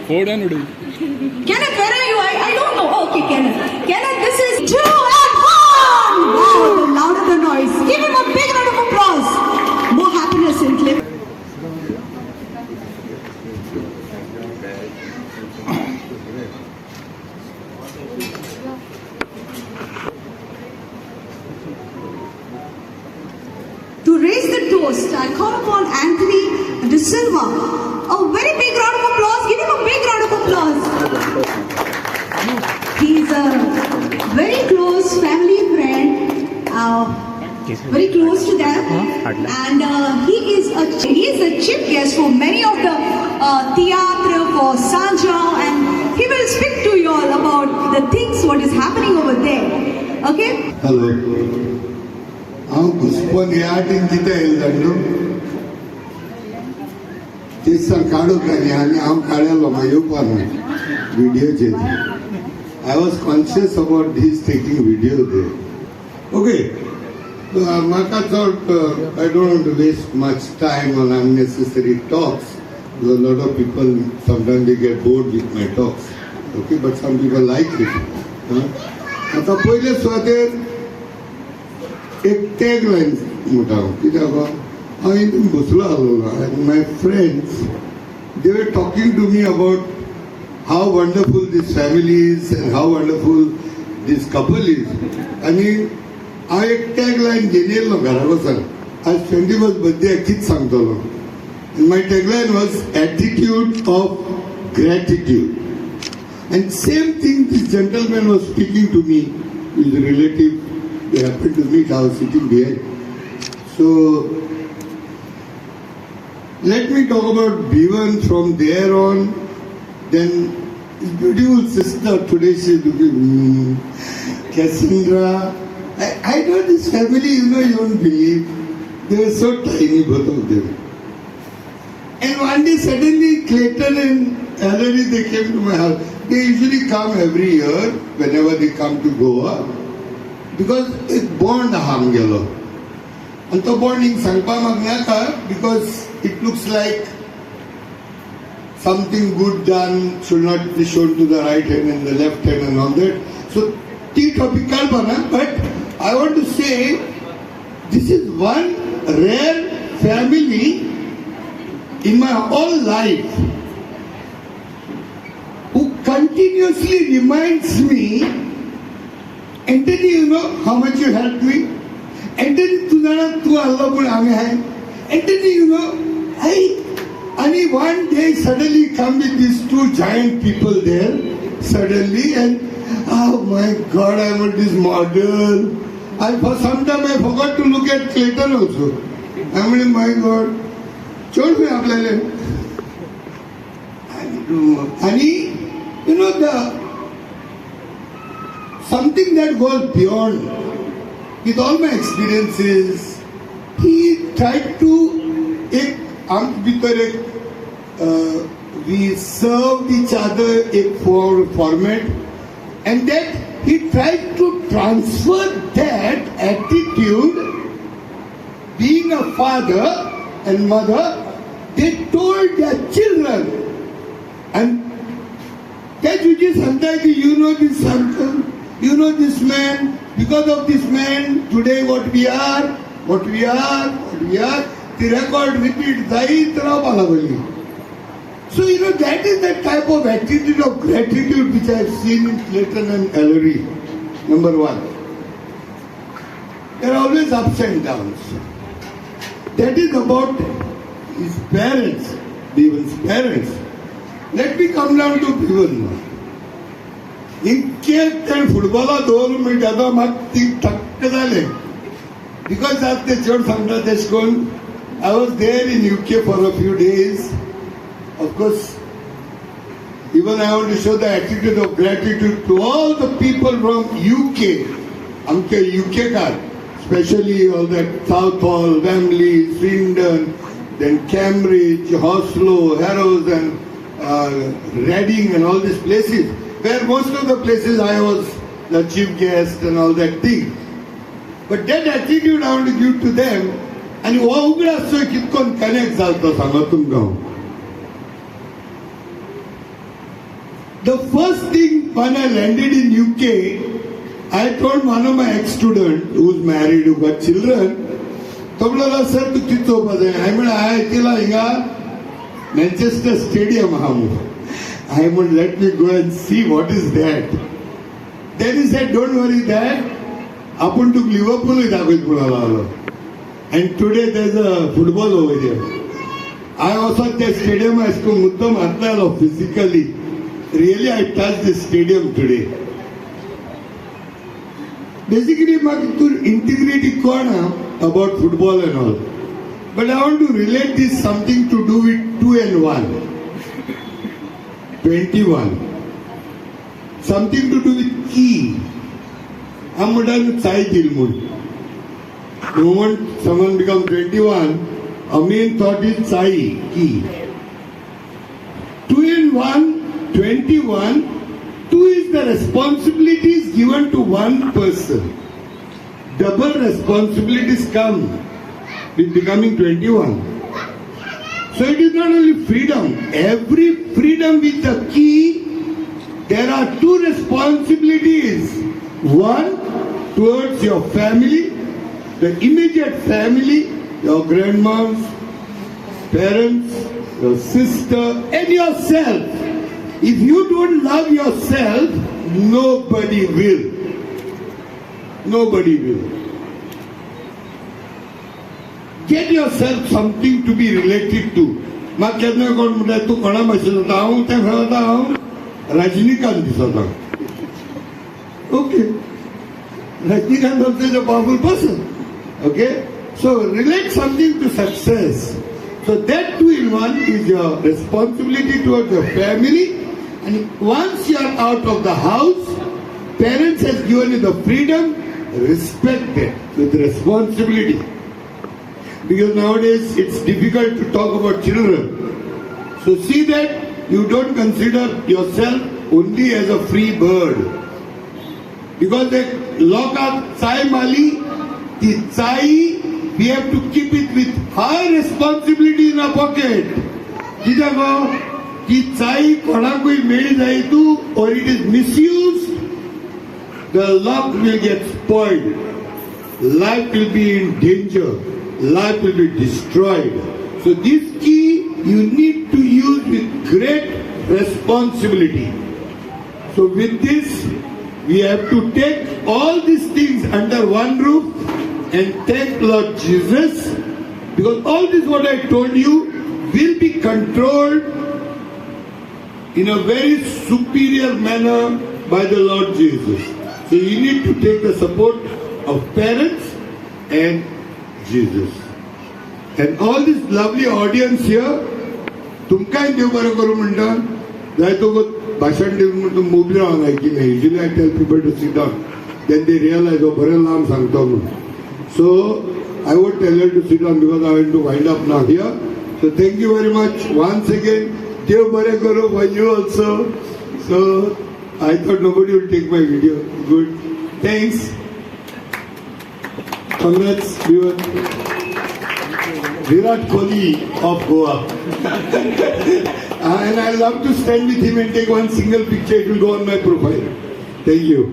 Kenneth, where are you? I don't know. Oh, okay, Kenneth. Kenneth, this is 2 and 1! Wow, the louder the noise. Give him a big round of applause. More happiness in Cleavon. To raise the toast, I call upon Anthony de Silva. A very big round of applause. Give him a big round of applause. He's a very close family friend, very close to them, and he is a chief guest for many of the theatre for Sanja, and he will speak to you all about the things what is happening over there. Okay? Hello. I'm Puspon Yatin Jita video. I was conscious about this taking video there. Okay. Maka thought I don't want to waste much time on unnecessary talks. Because a lot of people sometimes they get bored with my talks. Okay, but some people like it. आता पहिले स्वादेर एक टॅगलाइन मोठा कित्याक हांव हितून बसलो आसलो and my friends they were talking to me about how wonderful this family is and how wonderful this couple is. आणि हांव एक टॅगलाइन घेवन येयल्लो घरा बसून आज 21st birthday कितें सांगतलो. And my tagline was attitude of gratitude. And same thing this gentleman was speaking to me, his relative, they happened to meet, I was sitting behind. So, let me talk about Bhivan from there on. Then, his beautiful sister, today she is looking, Cassandra. I know this family, you won't believe. They were so tiny, both of them. And one day suddenly Clayton and Alerie, they came to my house. They usually come every year whenever they come to Goa because it's bond aham gelo. And to bonding sangpa magnaka because it looks like something good done should not be shown to the right hand and the left hand and all that. So tea topical bana, but I want to say this is one rare family in my whole life who continuously reminds me, and then how much you helped me, and then and then and one day suddenly come with these two giant people there suddenly, and oh my God, I'm at this model. And for some time I forgot to look at Clayton also. I mean, my God. छोड़ में आप ले लें and the something that goes beyond with all my experiences he tried to we served each other for format and that he tried to transfer that attitude being a father and mother. They told their children, and that which is sometimes this uncle, this man, because of this man, today what we are, the record repeats, so that is the type of attitude of gratitude which I have seen in Clayton and Alerie. Number one, there are always ups and downs. That is about his parents, Bhivan's parents. Let me come down to Bhivan now. In case and football because after school, I was there in UK for a few days. Of course, even I want to show the attitude of gratitude to all the people from UK. Amke UK card. Especially all that Southall, Wembley, Swindon, then Cambridge, Oslo, Harrows and Reading and all these places, where most of the places I was the chief guest and all that thing. But that attitude I want to give to them, and you connects also. The first thing when I landed in UK, I told one of my ex-students who's married, who got children, sir, tu kitto bade. I mean, I tila inga Manchester Stadium hamu. I would let me go and see what is that. Then he said, don't worry, Dad. Upon to Liverpool with and today there's a football over there. I also at the stadium, I spoke muddam atla physically. Really, I touched the stadium today. Basically, Makitur integrity kona about football and all. But I want to relate this something to do with 2 and 1. 21. Something to do with key. I'm modern side ilmun. The moment someone becomes 21, a main thought is Sai, key. 2 and 1, 21, 2 is the responsibilities given to one person. Double responsibilities come with becoming 21. So it is not only freedom. Every freedom with the key, there are 2 responsibilities. One, towards your family, the immediate family, your grandmas, parents, your sister, and yourself. If you don't love yourself, nobody will. Nobody will. Get yourself something to be related to. मैं कहने को मुझे तो कड़ा machine होता हूँ, तब होता हूँ, रजनीकांत दिसता हूँ. Okay, Rajnikant also is a powerful person. Okay, so relate something to success. So that 2 in 1 is your responsibility towards your family. And once you are out of the house, parents has given you the freedom, respect it with responsibility. Because nowadays it's difficult to talk about children. So see that you don't consider yourself only as a free bird. Because they lock up Sai Mali, the Sai, we have to keep it with high responsibility in our pocket. Ki Sai kona koi made jaitu or it is misused, the lock will get spoiled. Life will be in danger. Life will be destroyed. So this key you need to use with great responsibility. So with this, we have to take all these things under one roof and thank Lord Jesus, because all this what I told you will be controlled in a very superior manner by the Lord Jesus. So you need to take the support of parents and Jesus. And all this lovely audience here, tumkai dev bara karu munda, jai to bhashan dev munda mobile raha ki nahi. Usually I tell people to sit down, then they realize oh bare naam sangta hu. So I would tell her to sit down because I want to wind up now here. So thank you very much once again. Dev bara karu for you also. So I thought nobody will take my video. Good. Thanks. Congrats, everyone. Virat Kohli of Goa. And I love to stand with him and take one single picture. It will go on my profile. Thank you.